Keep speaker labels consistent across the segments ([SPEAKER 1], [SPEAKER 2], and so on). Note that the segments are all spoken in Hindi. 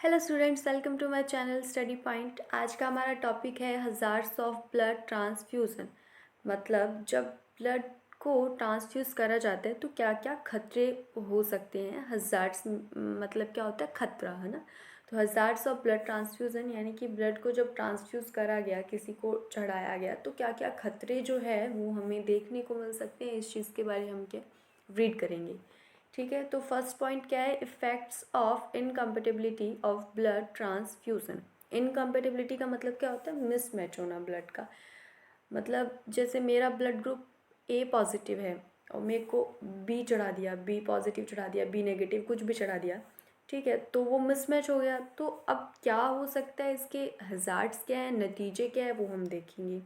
[SPEAKER 1] Hello students, welcome to my channel study point. आज का हमारा टॉपिक है हज़ार्ड्स ऑफ ब्लड ट्रांसफ्यूज़न। मतलब जब ब्लड को ट्रांसफ्यूज़ करा जाता है तो क्या क्या खतरे हो सकते हैं। हज़ार्ड्स मतलब क्या होता है, खतरा, है ना। तो हज़ार्ड्स ऑफ ब्लड ट्रांसफ्यूज़न यानी कि ब्लड को जब ट्रांसफ्यूज़ करा गया, किसी को चढ़ाया गया, तो क्या क्या खतरे जो है वो हमें देखने को मिल सकते हैं। इस चीज़ के बारे में हम क्या रीड करेंगे। ठीक है, तो फर्स्ट पॉइंट क्या है, effects of incompatibility of blood transfusion. Incompatibility का मतलब क्या होता है, मिसमैच होना ब्लड का। मतलब जैसे मेरा ब्लड ग्रुप ए पॉजिटिव है और मेरे को बी चढ़ा दिया, बी पॉजिटिव चढ़ा दिया, बी नेगेटिव कुछ भी चढ़ा दिया, ठीक है, तो वो मिसमैच हो गया। तो अब क्या हो सकता है, इसके हज़ार्ड्स क्या है, नतीजे क्या है, वो हम देखेंगे।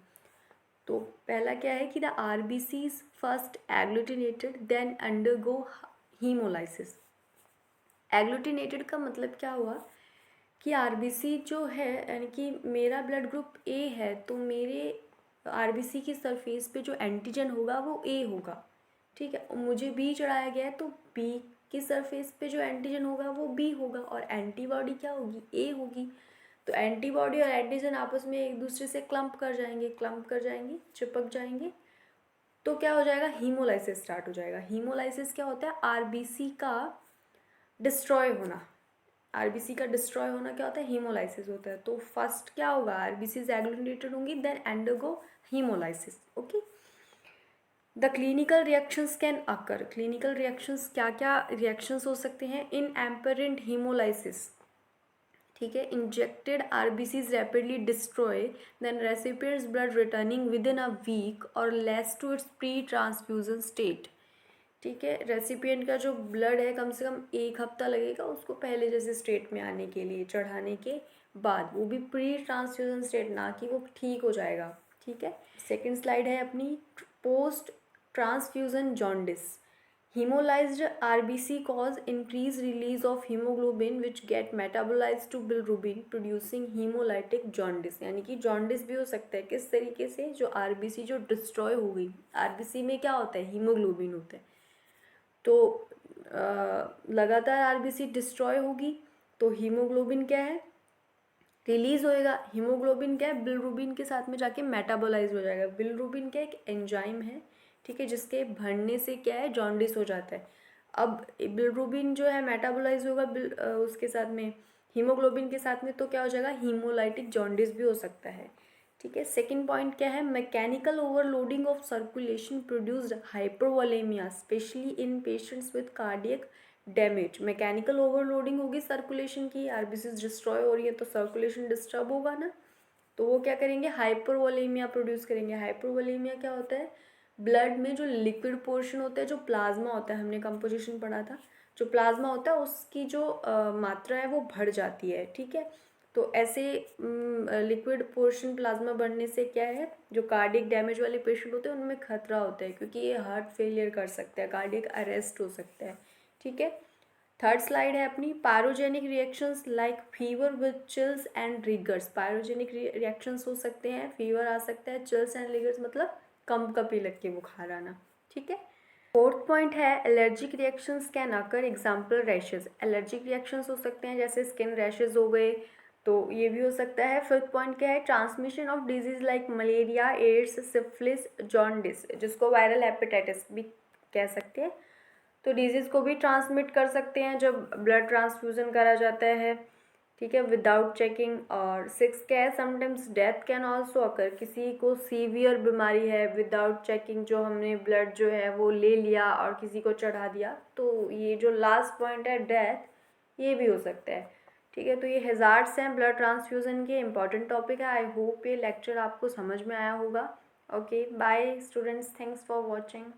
[SPEAKER 1] तो पहला क्या है कि the RBCs first agglutinated then undergo haemolysis. Agglutinated का मतलब क्या हुआ कि आरबीसी जो है, यानी कि मेरा ब्लड ग्रुप ए है, तो मेरे आरबीसी की सरफेस पे जो एंटीजन होगा वो ए होगा, ठीक है। और मुझे बी चढ़ाया गया है तो बी की सरफेस पे जो एंटीजन होगा वो बी होगा, और एंटीबॉडी क्या होगी, ए होगी। तो एंटीबॉडी और एंटीजन आपस में एक दूसरे से क्लम्प कर जाएंगे, चिपक जाएंगे। तो क्या हो जाएगा, हीमोलाइसिस स्टार्ट हो जाएगा। हीमोलाइसिस क्या होता है, आरबीसी का डिस्ट्रॉय होना। आरबीसी का डिस्ट्रॉय होना क्या होता है, हीमोलाइसिस होता है। तो फर्स्ट क्या होगा, आरबीसी एग्लूटिनेटेड होंगी, then undergo haemolysis. Okay, the clinical reactions can occur. Clinical reactions क्या क्या रिएक्शंस हो सकते हैं इन एम्पेरेंट हीमोलाइसिस, ठीक है। Injected RBCs rapidly destroy then recipient's blood returning within a week or less to its pre transfusion state, ठीक है। रेसिपिएंट का जो ब्लड है कम से कम एक हफ्ता लगेगा उसको पहले जैसे स्टेट में आने के लिए, चढ़ाने के बाद, वो भी प्री ट्रांसफ्यूजन स्टेट, ना कि वो ठीक हो जाएगा, ठीक है। सेकंड स्लाइड है अपनी, post transfusion jaundice. Hemolyzed RBC cause increased release of hemoglobin which get metabolized to bilirubin producing hemolytic jaundice। यानी कि जॉन्डिस भी हो सकता है किस तरीके से, जो आरबीसी जो डिस्ट्रॉय हो गई, आरबीसी में क्या होता है, हीमोग्लोबिन होता है। तो लगातार आरबीसी डिस्ट्रॉय होगी तो हीमोग्लोबिन क्या है, रिलीज होएगा। हीमोग्लोबिन क्या है, बिलिरुबिन के साथ में जाके मेटाबोलाइज हो जाएगा। बिलिरुबिन क्या, एक एंजाइम है, ठीक है, जिसके भरने से क्या है, जॉन्डिस हो जाता है। अब बिलिरुबिन जो है मेटाबोलाइज होगा उसके साथ में, हीमोग्लोबिन के साथ में, तो क्या हो जाएगा, हीमोलाइटिक जॉन्डिस भी हो सकता है, ठीक है। सेकंड पॉइंट क्या है, mechanical overloading of circulation produced hypervolaemia specially in patients with cardiac damage. Mechanical overloading होगी सर्कुलेशन की, आरबीसीज डिस्ट्रॉय हो रही है तो सर्कुलेशन डिस्टर्ब होगा ना, तो वो क्या करेंगे, हाइपरवोलेमिया प्रोड्यूस करेंगे। हाइपरवोलेमिया क्या होता है, ब्लड में जो लिक्विड पोर्शन होता है, जो प्लाज्मा होता है, हमने कंपोजिशन पढ़ा था, जो प्लाज्मा होता है उसकी जो मात्रा है वो बढ़ जाती है, ठीक है। तो ऐसे लिक्विड पोर्शन प्लाज्मा बढ़ने से क्या है, जो कार्डियक डैमेज वाले पेशेंट होते हैं उनमें खतरा होता है, क्योंकि ये हार्ट फेलियर कर सकता है, कार्डियक अरेस्ट हो सकता है, ठीक है। थर्ड स्लाइड है अपनी, pyrogenic reactions like fever with chills and riggers. Pyrogenic reactions हो सकते हैं, फीवर आ सकता है, चिल्स एंड रिगर्स मतलब कंपकपी लग के बुखार आना, ठीक है। फोर्थ पॉइंट है, allergic reactions can occur, example rashes. Allergic reactions हो सकते हैं जैसे स्किन रैशेज हो गए, तो ये भी हो सकता है। फिफ्थ पॉइंट क्या है, transmission of disease like malaria, AIDS, syphilis, jaundice, जिसको वायरल हेपेटाइटिस भी कह सकते हैं। तो डिजीज़ को भी ट्रांसमिट कर सकते हैं जब ब्लड ट्रांसफ्यूज़न करा जाता है, ठीक है, विदाउट चेकिंग। और सिक्स क्या है, समटाइम्स डेथ कैन ऑल्सो अकर। किसी को सीवियर बीमारी है, विदाउट चेकिंग जो हमने ब्लड जो है वो ले लिया और किसी को चढ़ा दिया, तो ये जो लास्ट पॉइंट है डेथ, ये भी हो सकता है, ठीक है। तो ये हज़ार्ड्स हैं ब्लड ट्रांसफ्यूज़न के, इंपॉर्टेंट टॉपिक है। आई होप ये लेक्चर आपको समझ में आया होगा। Okay, bye students, thanks for watching.